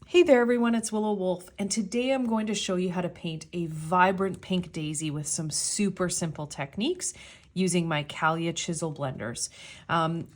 Hey there everyone, it's Willow Wolfe, and today I'm going to show you how to paint a vibrant pink daisy with some super simple techniques using my Callia chisel blenders.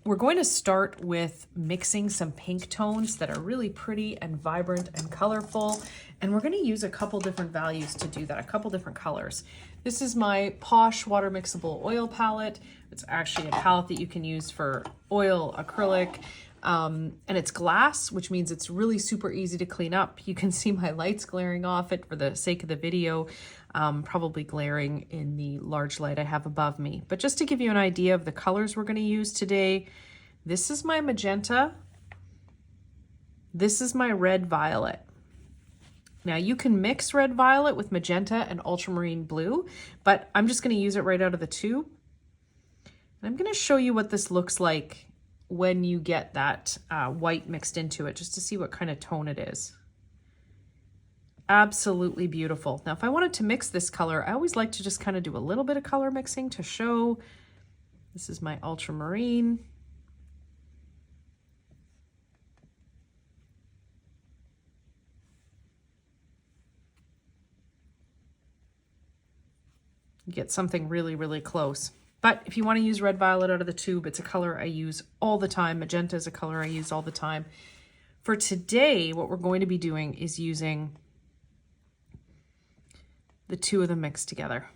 We're going to start with mixing some pink tones that are really pretty and vibrant and colorful, and we're going to use a couple different values to do that, a couple different colors. This is my Posh Water Mixable Oil palette. It's actually a palette that you can use for oil, acrylic, and it's glass, which means it's really super easy to clean up. You can see my lights glaring off it for the sake of the video, probably glaring in the large light I have above me. But just to give you an idea of the colors we're going to use today, this is my magenta. This is my red violet. Now you can mix red violet with magenta and ultramarine blue, but I'm just going to use it right out of the tube. And I'm going to show you what this looks like when you get that white mixed into it, just to see what kind of tone it is. Absolutely beautiful. Now, if I wanted to mix this color, I always like to just kind of do a little bit of color mixing to show. This is my ultramarine. You get something really, really close. But if you want to use red violet out of the tube, it's a color I use all the time. Magenta is a color I use all the time. For today, what we're going to be doing is using the two of them mixed together.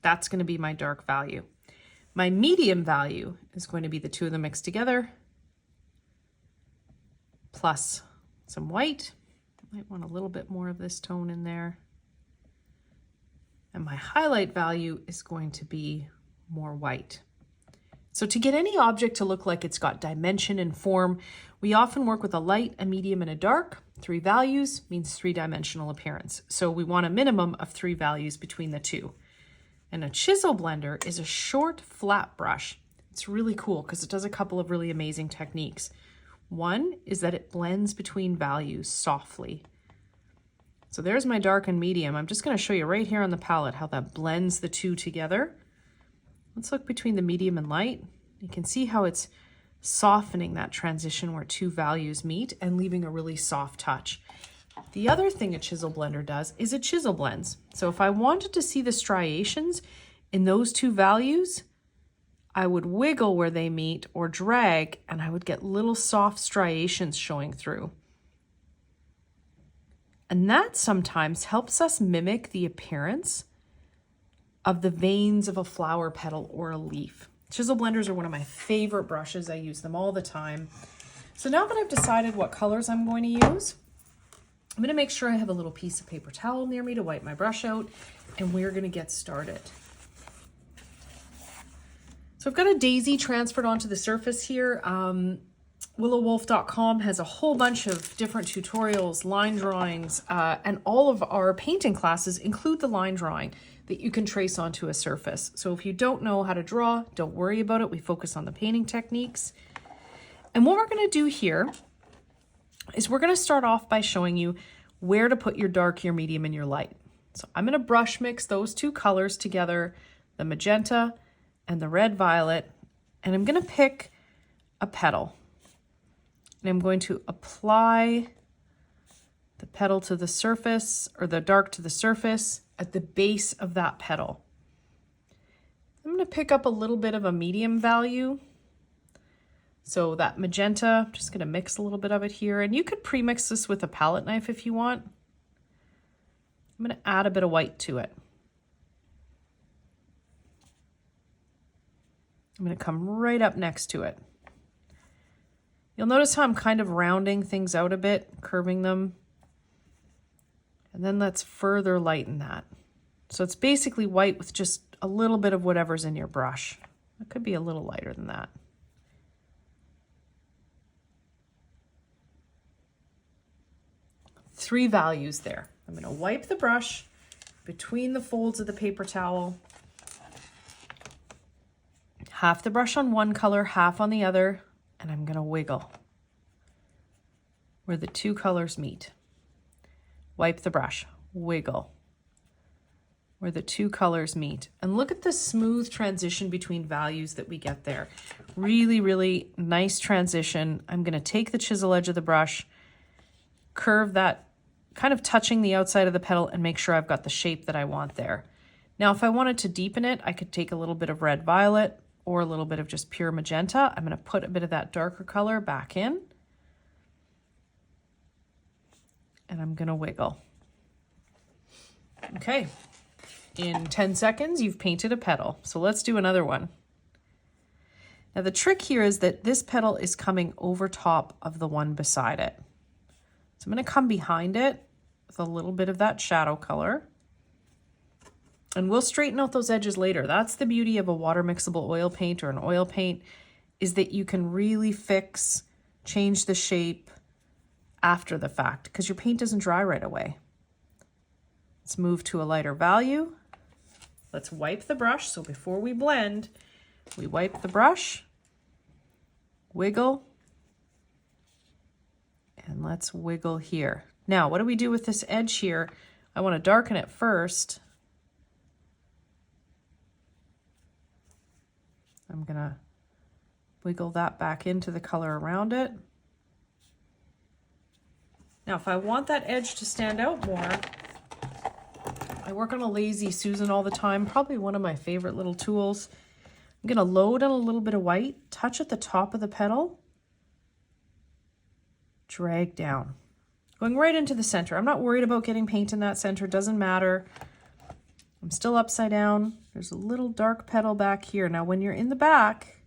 That's going to be my dark value. My medium value is going to be the two of them mixed together, plus some white. Might want a little bit more of this tone in there. And my highlight value is going to be more white. So to get any object to look like it's got dimension and form, we often work with a light, a medium, and a dark. 3 values means 3-dimensional appearance. So we want a minimum of 3 values between the two. And a chisel blender is a short, flat brush. It's really cool because it does a couple of really amazing techniques. One is that it blends between values softly. So there's my dark and medium. I'm just going to show you right here on the palette how that blends the two together. Let's look between the medium and light. You can see how it's softening that transition where 2 values meet and leaving a really soft touch. The other thing a chisel blender does is it chisel blends. So if I wanted to see the striations in those 2 values, I would wiggle where they meet or drag, and I would get little soft striations showing through. And that sometimes helps us mimic the appearance of the veins of a flower petal or a leaf. Chisel blenders are one of my favorite brushes. I use them all the time. So now that I've decided what colors I'm going to use, I'm going to make sure I have a little piece of paper towel near me to wipe my brush out, and we're going to get started. So I've got a daisy transferred onto the surface here. WillowWolfe.com has a whole bunch of different tutorials, line drawings, and all of our painting classes include the line drawing that you can trace onto a surface. So if you don't know how to draw, don't worry about it. We focus on the painting techniques. And what we're going to do here is we're going to start off by showing you where to put your dark, your medium, and your light. So I'm going to brush mix those 2 colors together, the magenta and the red violet, and I'm going to pick a petal. And I'm going to apply the petal to the surface, or the dark to the surface at the base of that petal. I'm going to pick up a little bit of a medium value. So that magenta, I'm just going to mix a little bit of it here. And you could pre-mix this with a palette knife if you want. I'm going to add a bit of white to it. I'm going to come right up next to it. You'll notice how I'm kind of rounding things out a bit, curving them. And then let's further lighten that. So it's basically white with just a little bit of whatever's in your brush. It could be a little lighter than that. Three values there. I'm going to wipe the brush between the folds of the paper towel. Half the brush on one color, half on the other. And I'm going to wiggle where the 2 colors meet. Wipe the brush, wiggle where the 2 colors meet. And look at the smooth transition between values that we get there. Really, really nice transition. I'm going to take the chisel edge of the brush curve that, kind of touching the outside of the petal, and make sure I've got the shape that I want there. Now, if I wanted to deepen it, I could take a little bit of red violet or a little bit of just pure magenta. I'm going to put a bit of that darker color back in. And I'm going to wiggle. Okay. In 10 seconds, you've painted a petal. So let's do another one. Now the trick here is that this petal is coming over top of the one beside it. So I'm going to come behind it with a little bit of that shadow color. And we'll straighten out those edges later. That's the beauty of a water mixable oil paint or an oil paint, is that you can really fix, change the shape after the fact, because your paint doesn't dry right away. Let's move to a lighter value. Let's wipe the brush. So before we blend, we wipe the brush, wiggle, and let's wiggle here. Now, what do we do with this edge here? I want to darken it first. I'm gonna wiggle that back into the color around it. Now, if I want that edge to stand out more, I work on a Lazy Susan all the time, probably one of my favorite little tools. I'm gonna load on a little bit of white, touch at the top of the petal, drag down, going right into the center. I'm not worried about getting paint in that center, doesn't matter. I'm still upside down. There's a little dark petal back here. Now, when you're in the back,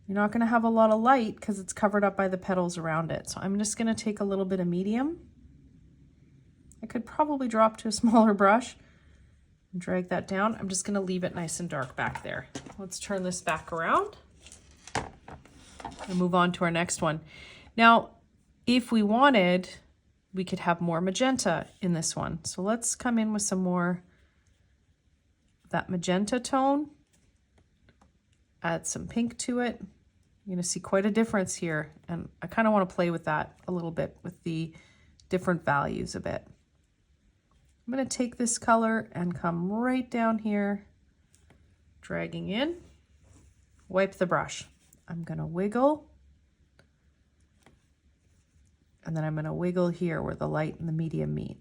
you're not going to have a lot of light because it's covered up by the petals around it. So I'm just going to take a little bit of medium. I could probably drop to a smaller brush and drag that down. I'm just going to leave it nice and dark back there. Let's turn this back around and move on to our next one. Now, if we wanted, we could have more magenta in this one. So let's come in with some more that magenta tone, add some pink to it. You're going to see quite a difference here, and I kind of want to play with that a little bit with the different values a bit. I'm going to take this color and come right down here, dragging in, wipe the brush. I'm going to wiggle, and then I'm going to wiggle here where the light and the medium meet.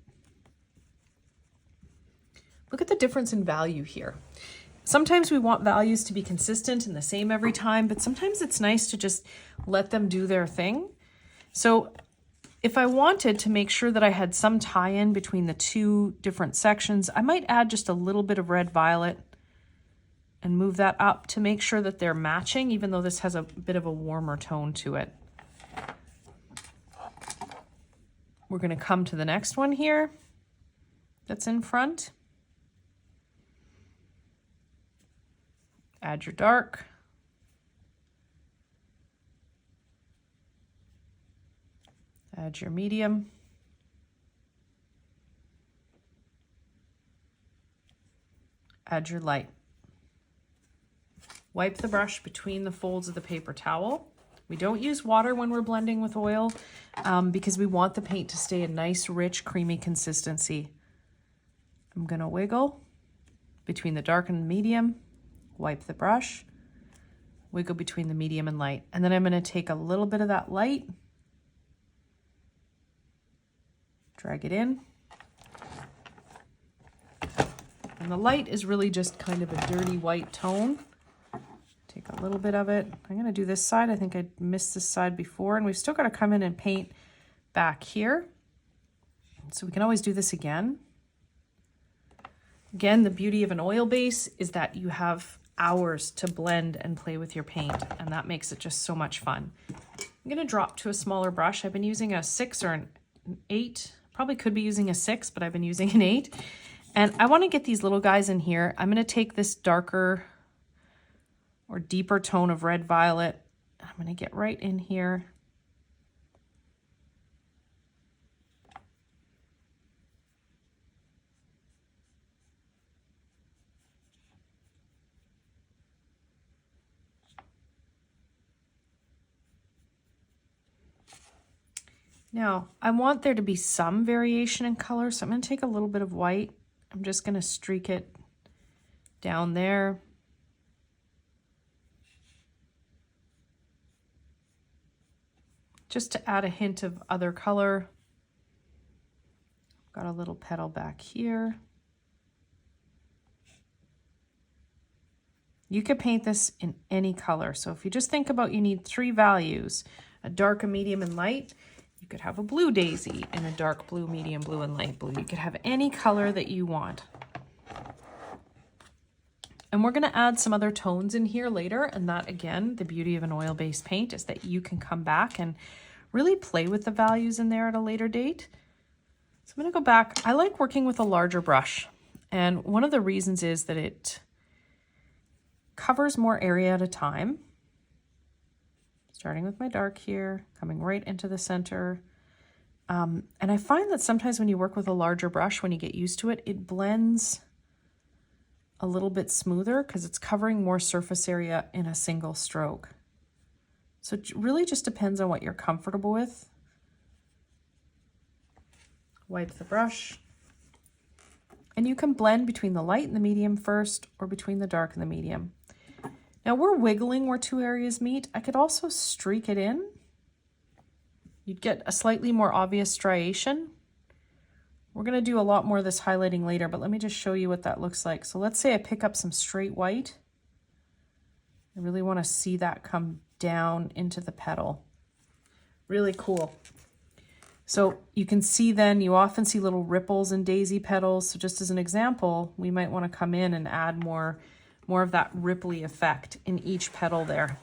Look at the difference in value here. Sometimes we want values to be consistent and the same every time, but sometimes it's nice to just let them do their thing. So if I wanted to make sure that I had some tie-in between the two different sections, I might add just a little bit of red violet and move that up to make sure that they're matching, even though this has a bit of a warmer tone to it. We're going to come to the next one here that's in front. Add your dark. Add your medium. Add your light. Wipe the brush between the folds of the paper towel. We don't use water when we're blending with oil because we want the paint to stay a nice, rich, creamy consistency. I'm going to wiggle between the dark and the medium. Wipe the brush, wiggle between the medium and light. And then I'm going to take a little bit of that light, drag it in. And the light is really just kind of a dirty white tone. Take a little bit of it. I'm going to do this side. I think I missed this side before, and we've still got to come in and paint back here. So we can always do this again. Again, the beauty of an oil base is that you have hours to blend and play with your paint, and that makes it just so much fun. I'm going to drop to a smaller brush. I've been using a 6 or an 8. Probably could be using a 6, but I've been using an 8. And I want to get these little guys in here. I'm going to take this darker or deeper tone of red violet. I'm going to get right in here. Now, I want there to be some variation in color, so I'm going to take a little bit of white. I'm just going to streak it down there. just to add a hint of other color. Got a little petal back here. You could paint this in any color. So if you just think about, you need 3 values, a dark, a medium, and light. You could have a blue daisy in a dark blue, medium blue, and light blue. You could have any color that you want. And we're gonna add some other tones in here later. And that, again, the beauty of an oil-based paint is that you can come back and really play with the values in there at a later date. So I'm gonna go back. I like working with a larger brush. And one of the reasons is that it covers more area at a time. Starting with my dark here, coming right into the center. And I find that sometimes when you work with a larger brush, when you get used to it, it blends a little bit smoother because it's covering more surface area in a single stroke. So it really just depends on what you're comfortable with. Wipe the brush. And you can blend between the light and the medium first, or between the dark and the medium. Now we're wiggling where 2 areas meet. I could also streak it in. You'd get a slightly more obvious striation. We're gonna do a lot more of this highlighting later, but let me just show you what that looks like. So let's say I pick up some straight white. I really wanna see that come down into the petal. Really cool. So you can see then, you often see little ripples in daisy petals. So just as an example, we might wanna come in and add more of that ripply effect in each petal there.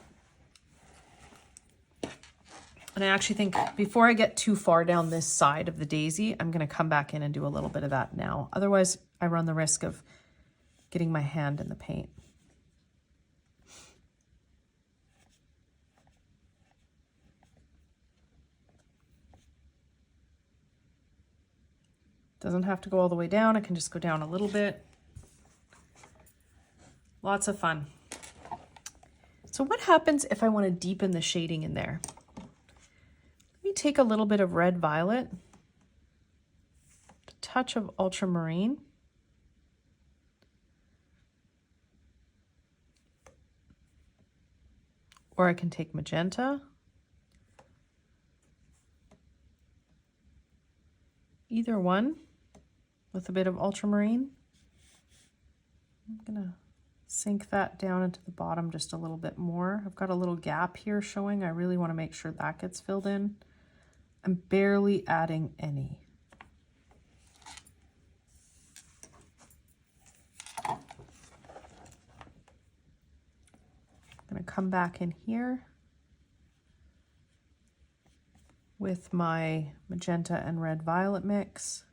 And I actually think before I get too far down this side of the daisy, I'm gonna come back in and do a little bit of that now. Otherwise, I run the risk of getting my hand in the paint. Doesn't have to go all the way down. I can just go down a little bit. Lots of fun. So what happens if I want to deepen the shading in there? Let me take a little bit of red violet, a touch of ultramarine, or I can take magenta, either one with a bit of ultramarine. I'm gonna sink that down into the bottom just a little bit more. I've got a little gap here showing. I really want to make sure that gets filled in. I'm barely adding any. I'm going to come back in here with my magenta and red violet mix.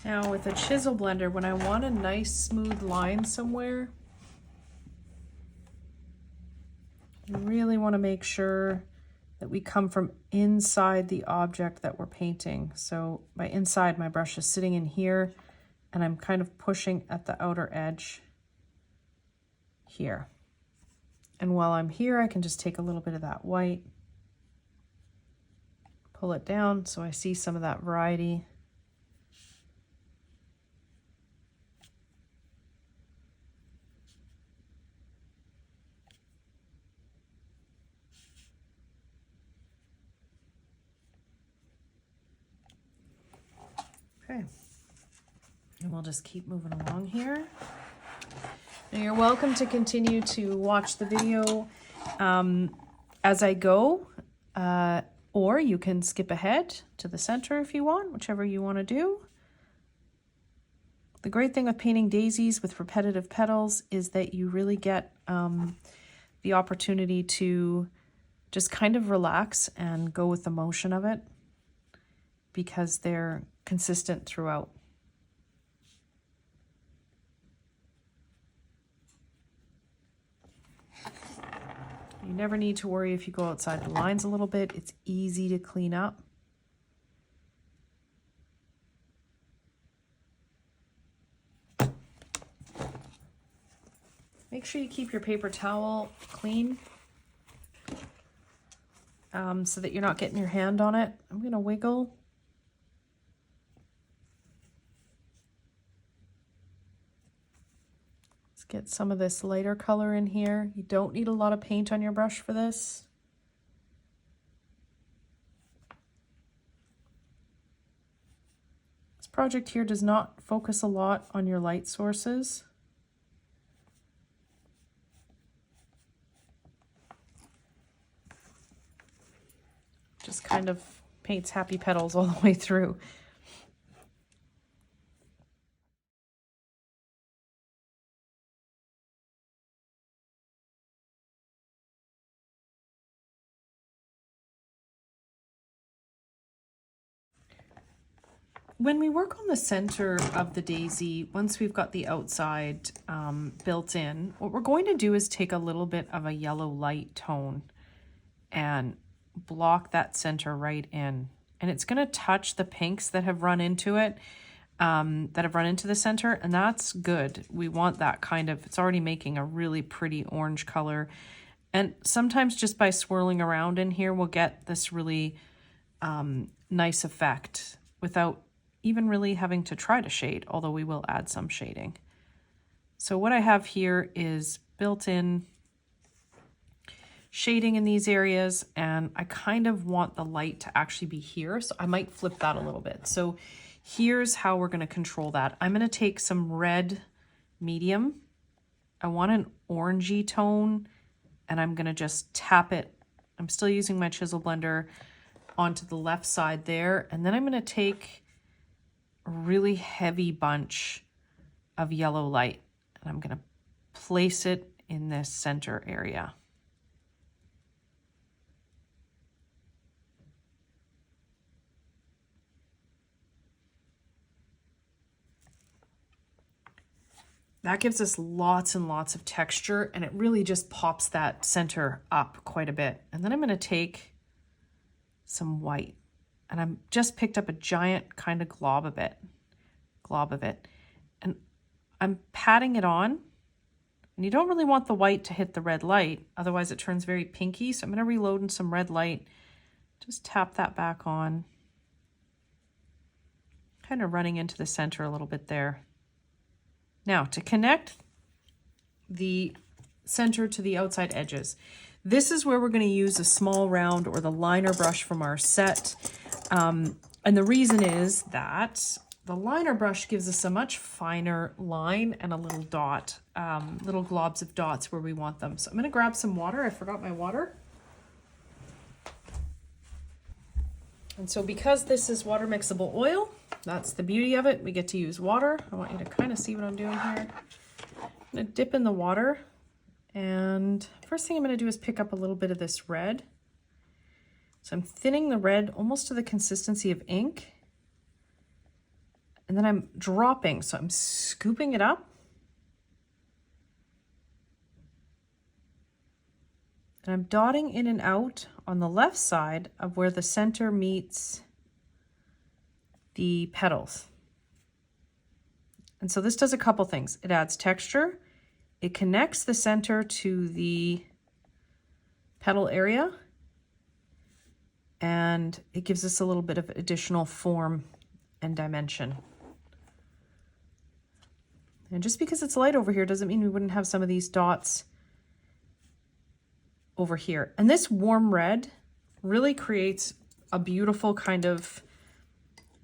Now with a chisel blender, when I want a nice smooth line somewhere, you really want to make sure that we come from inside the object that we're painting. So by inside, my brush is sitting in here and I'm kind of pushing at the outer edge here. And while I'm here, I can just take a little bit of that white, pull it down so I see some of that variety. Okay, and we'll just keep moving along here. Now you're welcome to continue to watch the video as I go, or you can skip ahead to the center if you want, whichever you want to do. The great thing with painting daisies with repetitive petals is that you really get the opportunity to just kind of relax and go with the motion of it because they're consistent throughout. You never need to worry if you go outside the lines a little bit. It's easy to clean up. Make sure you keep your paper towel clean. so that you're not getting your hand on it. I'm going to wiggle. Let's get some of this lighter color in here. You don't need a lot of paint on your brush for this. This project here does not focus a lot on your light sources. Just kind of paints happy petals all the way through. When we work on the center of the daisy, once we've got the outside built in, what we're going to do is take a little bit of a yellow light tone and block that center right in. And it's going to touch the pinks that have run into it, that have run into the center, and that's good. We want that kind of, it's already making a really pretty orange color. And sometimes just by swirling around in here, we'll get this really nice effect without even really having to try to shade, although we will add some shading. So what I have here is built-in shading in these areas, and I kind of want the light to actually be here, so I might flip that a little bit. So here's how we're going to control that. I'm going to take some red medium. I want an orangey tone, and I'm going to just tap it. I'm still using my chisel blender onto the left side there, and then I'm going to take a really heavy bunch of yellow light, and I'm going to place it in this center area. That gives us lots and lots of texture, and it really just pops that center up quite a bit. And then I'm going to take some white, and I'm just picked up a giant kind of glob of it, and I'm patting it on. And you don't really want the white to hit the red light, otherwise it turns very pinky. So I'm going to reload in some red light, just tap that back on, kind of running into the center a little bit there. Now, to connect the center to the outside edges, this is where we're going to use a small round or the liner brush from our set. And the reason is that the liner brush gives us a much finer line and a little dot, little globs of dots where we want them. So I'm going to grab some water. I forgot my water. And so because this is water mixable oil, that's the beauty of it. We get to use water. I want you to kind of see what I'm doing here. I'm going to dip in the water. And first thing I'm going to do is pick up a little bit of this red. So I'm thinning the red almost to the consistency of ink. And then I'm dropping. So I'm scooping it up. And I'm dotting in and out on the left side of where the center meets the petals. And so this does a couple things. It adds texture. It connects the center to the petal area. And it gives us a little bit of additional form and dimension. And just because it's light over here doesn't mean we wouldn't have some of these dots over here. And this warm red really creates a beautiful kind of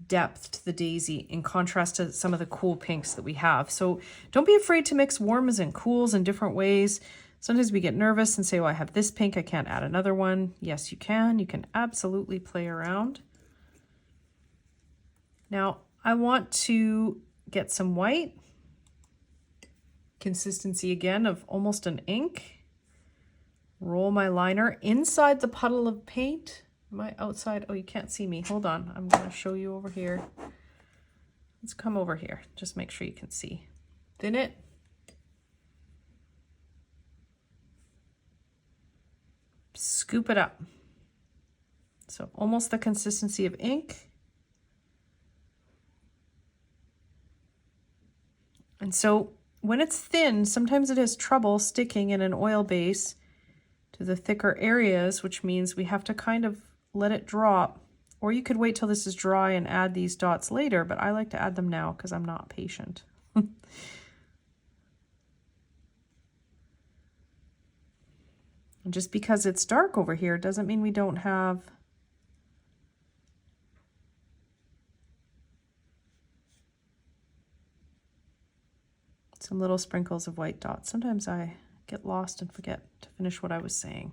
depth to the daisy in contrast to some of the cool pinks that we have. So don't be afraid to mix warms and cools in different ways. Sometimes we get nervous and say, well, I have this pink, I can't add another one. Yes, you can. You can absolutely play around. Now I want to get some white. Consistency again of almost an ink. Roll my liner inside the puddle of paint. Am I outside? Oh, you can't see me. Hold on. I'm going to show you over here. Let's come over here. Just make sure you can see. Thin it. Scoop it up. So almost the consistency of ink. And so when it's thin, sometimes it has trouble sticking in an oil base to the thicker areas, which means we have to kind of let it drop. Or you could wait till this is dry and add these dots later, but I like to add them now because I'm not patient. And just because it's dark over here doesn't mean we don't have some little sprinkles of white dots. Sometimes I get lost and forget to finish what I was saying.